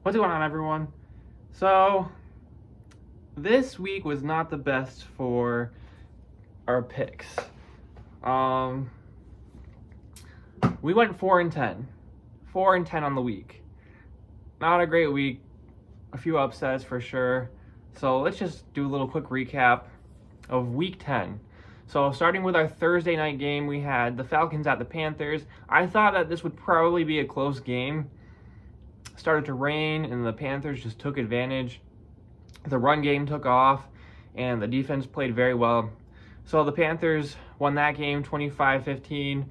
What's going on, everyone? So, this week was not the best for our picks. Um, we went 4-10. 4-10 on the week. Not a great week. A few upsets for sure. So, let's just do a little quick recap of week 10. So, starting with our Thursday night game, we had the Falcons at the Panthers. I thought that this would probably be a close game. Started to rain, and the Panthers just took advantage. The run game took off, and the defense played very well. So the Panthers won that game 25-15.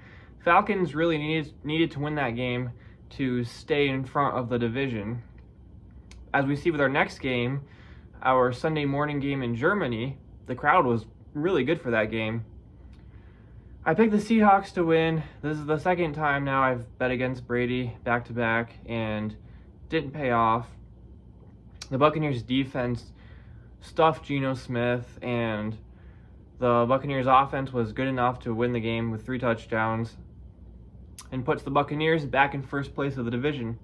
Falcons really needed to win that game to stay in front of the division. As we see with our next game, our Sunday morning game in Germany, the crowd was really good for that game. I picked the Seahawks to win. This is the second time now I've bet against Brady back-to-back, and didn't pay off. The Buccaneers defense stuffed Geno Smith, and the Buccaneers offense was good enough to win the game with 3 touchdowns and puts the Buccaneers back in first place of the division.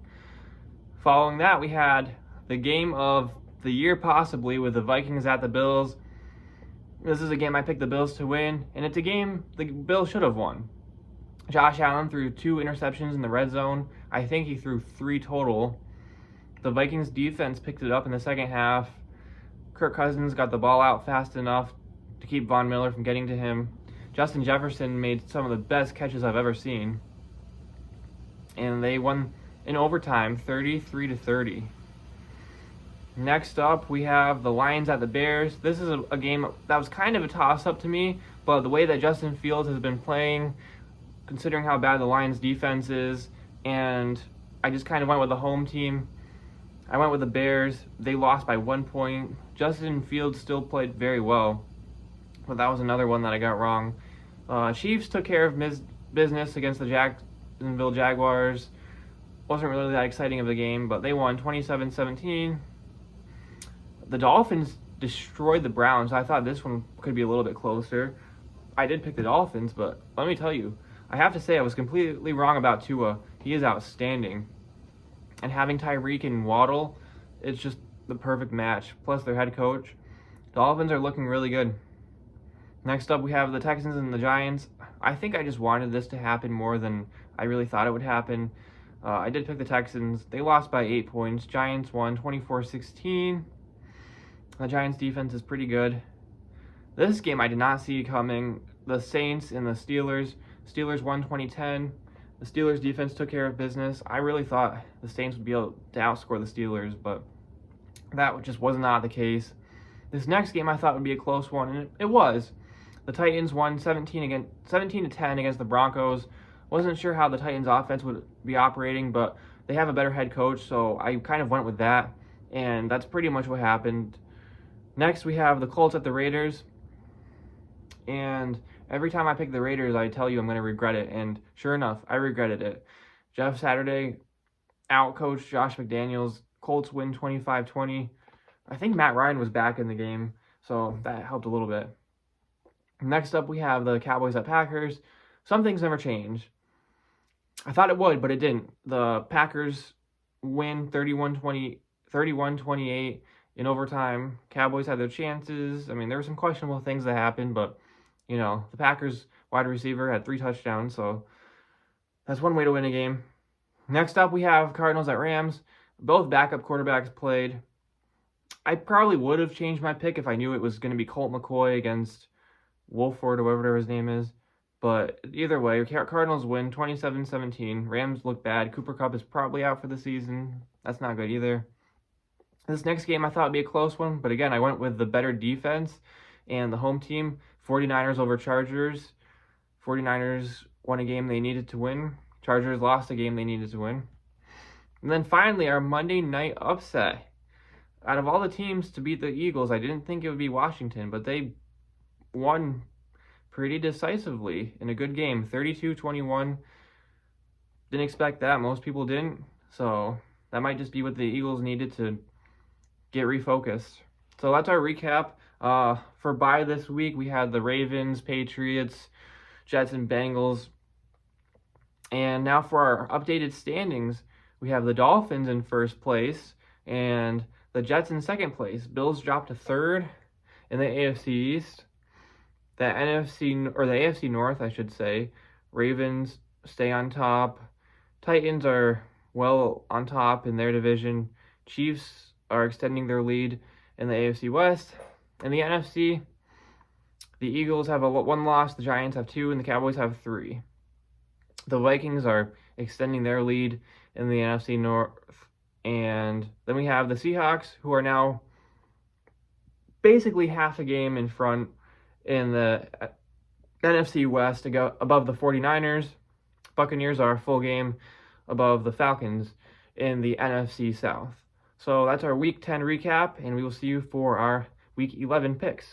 Following that, we had the game of the year possibly with the Vikings at the Bills. This is a game I picked the Bills to win, and it's a game the Bills should have won. Josh Allen threw 2 interceptions in the red zone. I think he threw 3 total. The Vikings defense picked it up in the second half. Kirk Cousins got the ball out fast enough to keep Von Miller from getting to him. Justin Jefferson made some of the best catches I've ever seen. And they won in overtime, 33-30. Next up, we have the Lions at the Bears. This is a game that was kind of a toss-up to me, but the way that Justin Fields has been playing, considering how bad the Lions defense is, and I just kind of went with the home team. I went with the Bears. They lost by 1 point. Justin Fields still played very well, but that was another one that I got wrong. Chiefs took care of business against the Jacksonville Jaguars. Wasn't really that exciting of a game, but they won 27-17. The Dolphins destroyed the Browns. I thought this one could be a little bit closer. I did pick the Dolphins, but let me tell you, I have to say I was completely wrong about Tua. He is outstanding. And having Tyreek and Waddle, it's just the perfect match. Plus their head coach. Dolphins are looking really good. Next up, we have the Texans and the Giants. I think I just wanted this to happen more than I really thought it would happen. I did pick the Texans. They lost by 8 points. Giants won 24-16. The Giants defense is pretty good. This game I did not see coming. The Saints and the Steelers. Steelers won 20-10. The Steelers defense took care of business. I really thought the Saints would be able to outscore the Steelers, but that just was not the case. This next game I thought would be a close one, and it was. The Titans won 17-10 against the Broncos. Wasn't sure how the Titans offense would be operating, but they have a better head coach, so I kind of went with that, and that's pretty much what happened. Next, we have the Colts at the Raiders, and every time I pick the Raiders, I tell you I'm going to regret it, and sure enough, I regretted it. Jeff Saturday outcoached Josh McDaniels. Colts win 25-20. I think Matt Ryan was back in the game, so that helped a little bit. Next up, we have the Cowboys at Packers. Some things never change. I thought it would, but it didn't. The Packers win 31-28 in overtime. Cowboys had their chances. I mean, there were some questionable things that happened, but you know, the Packers wide receiver had 3 touchdowns, so that's one way to win a game. Next up, we have Cardinals at Rams. Both backup quarterbacks played. I probably would have changed my pick if I knew it was going to be Colt McCoy against Wolford or whatever his name is. But either way, Cardinals win 27-17. Rams look bad. Cooper Kupp is probably out for the season. That's not good either. This next game I thought would be a close one, but again, I went with the better defense and the home team. 49ers over Chargers. 49ers won a game they needed to win. Chargers lost a game they needed to win. And then finally, our Monday night upset. Out of all the teams to beat the Eagles, I didn't think it would be Washington, but they won pretty decisively in a good game, 32-21. Didn't expect that. Most people didn't. So that might just be what the Eagles needed to get refocused. So that's our recap. For bye this week, we had the Ravens, Patriots, Jets, and Bengals. And now for our updated standings, we have the Dolphins in first place and the Jets in second place. Bills dropped to third in the AFC East. The AFC North, I should say. Ravens stay on top. Titans are well on top in their division. Chiefs are extending their lead in the AFC West. In the NFC, the Eagles have one loss, the Giants have 2, and the Cowboys have 3. The Vikings are extending their lead in the NFC North. And then we have the Seahawks, who are now basically half a game in front in the NFC West to go above the 49ers. Buccaneers are a full game above the Falcons in the NFC South. So that's our Week 10 recap, and we will see you for our Week 11 picks.